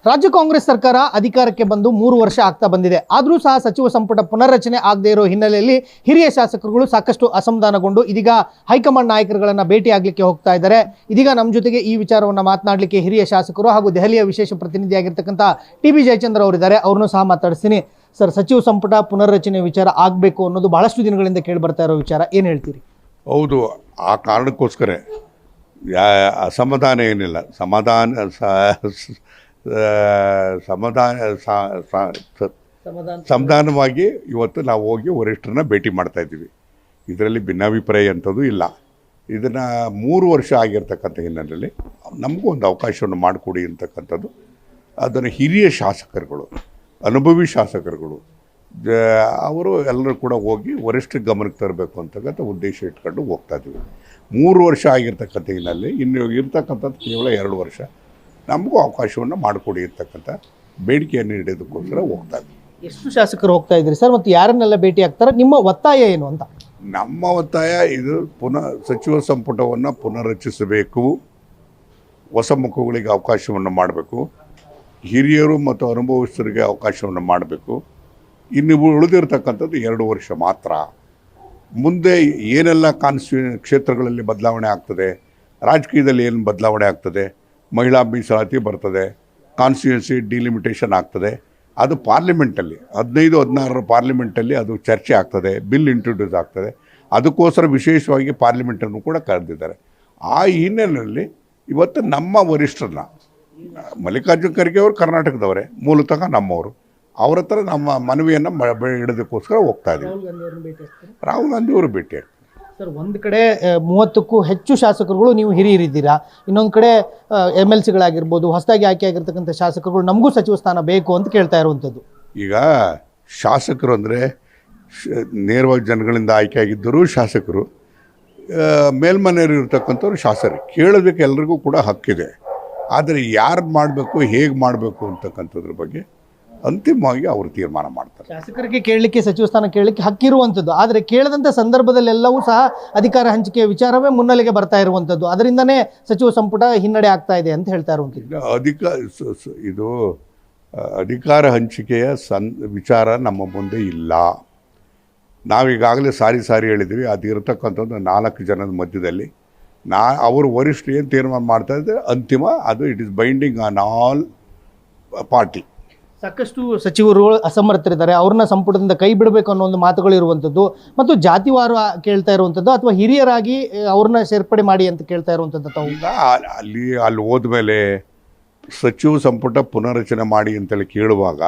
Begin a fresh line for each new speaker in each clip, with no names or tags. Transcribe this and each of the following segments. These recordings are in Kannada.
ರಾಜ್ಯ ಕಾಂಗ್ರೆಸ್ ಸರ್ಕಾರ ಅಧಿಕಾರಕ್ಕೆ ಬಂದು 3 ವರ್ಷ ಆಗ್ತಾ ಬಂದಿದೆ. ಆದರೂ ಸಹ ಸಚಿವ ಸಂಪುಟ ಪುನರ್ರಚನೆ ಆಗದೇ ಇರೋ ಹಿನ್ನೆಲೆಯಲ್ಲಿ ಹಿರಿಯ ಶಾಸಕರುಗಳು ಸಾಕಷ್ಟು ಅಸಮಾಧಾನಗೊಂಡು ಇದೀಗ ಹೈಕಮಾಂಡ್ ನಾಯಕರುಗಳನ್ನ ಭೇಟಿ ಆಗಲಿಕ್ಕೆ ಹೋಗ್ತಾ ಇದ್ದಾರೆ. ಇದೀಗ ನಮ್ಮ ಜೊತೆಗೆ ಈ ವಿಚಾರವನ್ನು ಮಾತನಾಡಲಿಕ್ಕೆ ಹಿರಿಯ ಶಾಸಕರು ಹಾಗೂ ದೆಹಲಿಯ ವಿಶೇಷ ಪ್ರತಿನಿಧಿಯಾಗಿರ್ತಕ್ಕಂಥ ಟಿ.ಬಿ. ಜಯಚಂದ್ರ ಅವರಿದ್ದಾರೆ. ಅವ್ರನ್ನೂ ಸಹ ಮಾತಾಡಿಸ್ತೀನಿ. ಸರ್, ಸಚಿವ ಸಂಪುಟ ಪುನರ್ರಚನೆ ವಿಚಾರ ಆಗಬೇಕು ಅನ್ನೋದು ಬಹಳಷ್ಟು ದಿನಗಳಿಂದ ಕೇಳಿ ಬರ್ತಾ ಇರೋ ವಿಚಾರ, ಏನು ಹೇಳ್ತೀರಿ?
ಹೌದು, ಆ ಕಾರಣಕ್ಕೋಸ್ಕರ ಅಸಮಾಧಾನ ಏನಿಲ್ಲ, ಸಮಾಧಾನವಾಗಿ ಇವತ್ತು ನಾವು ಹೋಗಿ ವರಿಷ್ಠರನ್ನ ಭೇಟಿ ಮಾಡ್ತಾ ಇದ್ದೀವಿ. ಇದರಲ್ಲಿ ಭಿನ್ನಾಭಿಪ್ರಾಯ ಅಂಥದ್ದು ಇಲ್ಲ. ಇದನ್ನು 3 ವರ್ಷ ಆಗಿರ್ತಕ್ಕಂಥ ಹಿನ್ನೆಲೆಯಲ್ಲಿ ನಮಗೂ ಒಂದು ಅವಕಾಶವನ್ನು ಮಾಡಿಕೊಡಿ ಅಂತಕ್ಕಂಥದ್ದು ಅದನ್ನು ಹಿರಿಯ ಶಾಸಕರುಗಳು, ಅನುಭವಿ ಶಾಸಕರುಗಳು ಅವರು ಎಲ್ಲರೂ ಕೂಡ ಹೋಗಿ ವರಿಷ್ಠ ಗಮನಕ್ಕೆ ತರಬೇಕು ಅಂತಕ್ಕಂಥ ಉದ್ದೇಶ ಇಟ್ಕೊಂಡು ಹೋಗ್ತಾ ಇದ್ದೀವಿ. 3 ವರ್ಷ ಆಗಿರ್ತಕ್ಕಂಥ ಹಿನ್ನೆಲೆ ಇನ್ನು ಇರ್ತಕ್ಕಂಥದ್ದು ಕೇವಲ 2 ವರ್ಷ. ನಮಗೂ ಅವಕಾಶವನ್ನು ಮಾಡಿಕೊಡಿ ಅಂತಕ್ಕಂಥ ಬೇಡಿಕೆಯನ್ನು ನೀಡೋದಕ್ಕೋಸ್ಕರ ಹೋಗ್ತಾ ಇದ್ದೀವಿ.
ಎಷ್ಟು ಶಾಸಕರು ಹೋಗ್ತಾ ಇದ್ದೀರಿ ಸರ್, ಮತ್ತು ಯಾರನ್ನೆಲ್ಲ ಭೇಟಿ ಆಗ್ತಾರೆ? ನಿಮ್ಮ ಒತ್ತಾಯ ಏನು ಅಂತ?
ನಮ್ಮ ಒತ್ತಾಯ ಇದು ಸಚಿವ ಸಂಪುಟವನ್ನು ಪುನರ್ರಚಿಸಬೇಕು, ಹೊಸ ಮುಖಗಳಿಗೆ ಅವಕಾಶವನ್ನು ಮಾಡಬೇಕು, ಹಿರಿಯರು ಮತ್ತು ಅನುಭವಿಸರಿಗೆ ಅವಕಾಶವನ್ನು ಮಾಡಬೇಕು. ಇನ್ನು ಉಳಿದಿರ್ತಕ್ಕಂಥದ್ದು 2 ವರ್ಷ ಮಾತ್ರ. ಮುಂದೆ ಏನೆಲ್ಲ ಕ್ಷೇತ್ರಗಳಲ್ಲಿ ಬದಲಾವಣೆ ಆಗ್ತದೆ, ರಾಜಕೀಯದಲ್ಲಿ ಏನು ಬದಲಾವಣೆ ಆಗ್ತದೆ, ಮಹಿಳಾ ಮೀಸಲಾತಿ ಬರ್ತದೆ, ಕಾನ್ಸ್ಟಿಟ್ಯೂನ್ಸಿ ಡಿಲಿಮಿಟೇಷನ್ ಆಗ್ತದೆ, ಅದು ಪಾರ್ಲಿಮೆಂಟಲ್ಲಿ 15-16 ಪಾರ್ಲಿಮೆಂಟಲ್ಲಿ ಅದು ಚರ್ಚೆ ಆಗ್ತದೆ, ಬಿಲ್ ಇಂಟ್ರೊಡ್ಯೂಸ್ ಆಗ್ತದೆ. ಅದಕ್ಕೋಸ್ಕರ ವಿಶೇಷವಾಗಿ ಪಾರ್ಲಿಮೆಂಟನ್ನು ಕೂಡ ಕರೆದಿದ್ದಾರೆ. ಆ ಹಿನ್ನೆಲೆಯಲ್ಲಿ ಇವತ್ತು ನಮ್ಮ ವರಿಷ್ಠರನ್ನ ಮಲ್ಲಿಕಾರ್ಜುನ ಖರ್ಗೆ ಅವರು ಕರ್ನಾಟಕದವರೇ, ಮೂಲತಃ ನಮ್ಮವರು, ಅವ್ರ ಹತ್ರ ನಮ್ಮ ಮನವಿಯನ್ನು ಇಡೋದಕ್ಕೋಸ್ಕರ ಹೋಗ್ತಾ ಇದ್ದೀವಿ. ರಾಹುಲ್ ಗಾಂಧಿ ಅವರು ಭೇಟಿ.
ಸರ್, ಒಂದು ಕಡೆ 30ಕ್ಕೂ ಹೆಚ್ಚು ಶಾಸಕರುಗಳು ನೀವು ಹಿರಿಯರಿದ್ದೀರಾ, ಇನ್ನೊಂದು ಕಡೆ MLCಗಳಾಗಿರ್ಬೋದು, ಹೊಸದಾಗಿ ಆಯ್ಕೆ ಆಗಿರ್ತಕ್ಕಂಥ ಶಾಸಕರುಗಳು ನಮಗೂ ಸಚಿವ ಸ್ಥಾನ ಬೇಕು ಅಂತ ಕೇಳ್ತಾ ಇರುವಂಥದ್ದು.
ಈಗ ಶಾಸಕರು ಅಂದರೆ ನೇರವಾಗಿ ಜನಗಳಿಂದ ಆಯ್ಕೆ ಆಗಿದ್ದರೂ ಶಾಸಕರು, ಮೇಲ್ಮನೆಯವರು ಇರ್ತಕ್ಕಂಥವ್ರು ಶಾಸಕರು, ಕೇಳೋದಕ್ಕೆ ಎಲ್ರಿಗೂ ಕೂಡ ಹಕ್ಕಿದೆ. ಆದರೆ ಯಾರು ಮಾಡಬೇಕು, ಹೇಗೆ ಮಾಡಬೇಕು ಅಂತಕ್ಕಂಥದ್ರ ಬಗ್ಗೆ ಅಂತಿಮವಾಗಿ ಅವರು ತೀರ್ಮಾನ ಮಾಡ್ತಾರೆ.
ಶಾಸಕರಿಗೆ ಕೇಳಲಿಕ್ಕೆ, ಸಚಿವ ಸ್ಥಾನ ಕೇಳಲಿಕ್ಕೆ ಹಕ್ಕಿರುವಂಥದ್ದು, ಆದರೆ ಕೇಳದಂಥ ಸಂದರ್ಭದಲ್ಲೆಲ್ಲವೂ ಸಹ ಅಧಿಕಾರ ಹಂಚಿಕೆಯ ವಿಚಾರವೇ ಮುನ್ನೆಲೆಗೆ ಬರ್ತಾ ಇರುವಂಥದ್ದು. ಅದರಿಂದನೇ ಸಚಿವ ಸಂಪುಟ ಹಿನ್ನಡೆ ಆಗ್ತಾ ಇದೆ ಅಂತ ಹೇಳ್ತಾ ಇರುವಂಥದ್ದು.
ಇದು ಅಧಿಕಾರ ಹಂಚಿಕೆಯ ವಿಚಾರ ನಮ್ಮ ಮುಂದೆ ಇಲ್ಲ. ನಾವೀಗಾಗಲೇ ಸಾರಿ ಹೇಳಿದ್ವಿ, ಅದಿರತಕ್ಕಂಥದ್ದು 4 ಜನದ ಮಧ್ಯದಲ್ಲಿ ಅವರು ವರಿಷ್ಠ ಏನು ತೀರ್ಮಾನ ಮಾಡ್ತಾ ಇದ್ದಾರೆ ಅಂತಿಮ, ಅದು it is binding on all party.
ಸಾಕಷ್ಟು ಸಚಿವರು ಅಸಮರ್ಥರಿದ್ದಾರೆ, ಅವ್ರನ್ನ ಸಂಪುಟದಿಂದ ಕೈ ಬಿಡಬೇಕು ಅನ್ನೋ ಒಂದು ಮಾತುಗಳು ಇರುವಂಥದ್ದು, ಮತ್ತು ಜಾತಿವಾರು ಕೇಳ್ತಾ ಇರುವಂಥದ್ದು, ಅಥವಾ ಹಿರಿಯರಾಗಿ ಅವ್ರನ್ನ ಸೇರ್ಪಡೆ ಮಾಡಿ ಅಂತ ಕೇಳ್ತಾ ಇರುವಂಥದ್ದು.
ಈಗ ಅಲ್ಲಿ ಹೋದ್ಮೇಲೆ ಸಚಿವ ಸಂಪುಟ ಪುನರ್ರಚನೆ ಮಾಡಿ ಅಂತೇಳಿ ಕೇಳುವಾಗ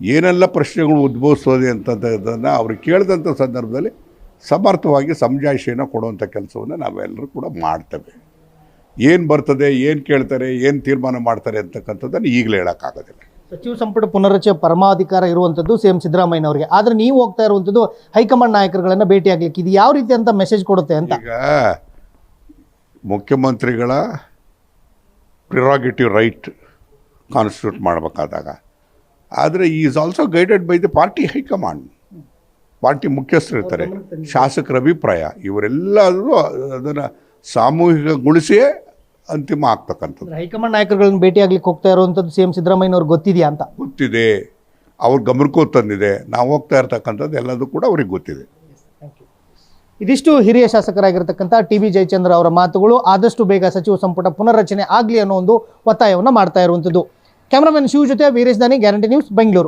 ಏನೆಲ್ಲ ಪ್ರಶ್ನೆಗಳು ಉದ್ಭವಿಸ್ತದೆ ಅಂತದನ್ನು ಅವ್ರು ಕೇಳಿದಂಥ ಸಂದರ್ಭದಲ್ಲಿ ಸಮರ್ಥವಾಗಿ ಸಮಜಾಯಿಷಿಯನ್ನು ಕೊಡುವಂಥ ಕೆಲಸವನ್ನು ನಾವೆಲ್ಲರೂ ಕೂಡ ಮಾಡ್ತೇವೆ. ಏನು ಬರ್ತದೆ, ಏನು ಕೇಳ್ತಾರೆ, ಏನು ತೀರ್ಮಾನ ಮಾಡ್ತಾರೆ ಅಂತಕ್ಕಂಥದ್ದನ್ನು ಈಗಲೇ ಹೇಳೋಕ್ಕಾಗೋದಿಲ್ಲ.
ಸಚಿವ ಸಂಪುಟ ಪುನರ್ರಚನೆ ಪರಮಾಧಿಕಾರ ಇರುವಂಥದ್ದು CM ಸಿದ್ದರಾಮಯ್ಯನವರಿಗೆ, ಆದರೆ ನೀವು ಹೋಗ್ತಾ ಇರುವಂಥದ್ದು ಹೈಕಮಾಂಡ್ ನಾಯಕರುಗಳನ್ನು ಭೇಟಿ ಆಗಲಿಕ್ಕೆ. ಇದು ಯಾವ ರೀತಿ ಅಂತ ಮೆಸೇಜ್ ಕೊಡುತ್ತೆ ಅಂತ?
ಈಗ ಮುಖ್ಯಮಂತ್ರಿಗಳ ಪ್ರಿರಾಗೇಟಿವ್ ರೈಟ್ ಕಾನ್ಸ್ಟಿಟ್ಯೂಟ್ ಮಾಡಬೇಕಾದಾಗ, ಆದರೆ is also guided by the party high command. Party ಮುಖ್ಯಸ್ಥರು ಇರ್ತಾರೆ, ಶಾಸಕರ ಅಭಿಪ್ರಾಯ, ಇವರೆಲ್ಲರೂ ಅದನ್ನು ಸಾಮೂಹಿಕಗೊಳಿಸಿಯೇ ಅಂತಿಮ ಆಗ್ತಕ್ಕಂಥದ್ದು.
ಹೈಕಮಾಂಡ್ ನಾಯಕರುಗಳನ್ನು ಭೇಟಿ ಆಗ್ಲಿಕ್ಕೆ ಹೋಗ್ತಾ ಇರುವಂಥದ್ದು CM ಸಿದ್ದರಾಮಯ್ಯನವ್ರಿಗೆ ಗೊತ್ತಿದೆಯಾ ಅಂತ?
ಗೊತ್ತಿದೆ, ಅವ್ರ ಗಮನಕ್ಕೂ ತಂದಿದೆ. ನಾವು ಹೋಗ್ತಾ ಇರ್ತಕ್ಕಂಥದ್ದು ಎಲ್ಲದೂ ಕೂಡ ಅವ್ರಿಗೆ ಗೊತ್ತಿದೆ.
ಇದಿಷ್ಟು ಹಿರಿಯ ಶಾಸಕರಾಗಿರ್ತಕ್ಕಂಥ ಟಿ.ಬಿ. ಜಯಚಂದ್ರ ಅವರ ಮಾತುಗಳು. ಆದಷ್ಟು ಬೇಗ ಸಚಿವ ಸಂಪುಟ ಪುನರ್ರಚನೆ ಆಗಲಿ ಅನ್ನೋ ಒಂದು ಒತ್ತಾಯವನ್ನು ಮಾಡ್ತಾ ಇರುವಂಥದ್ದು. ಕ್ಯಾಮರಾಮನ್ ಶಿವ ಜೊತೆ ವೀರೇಶ್ ದಾನಿ, ಗ್ಯಾರಂಟಿ ನ್ಯೂಸ್, ಬೆಂಗಳೂರು.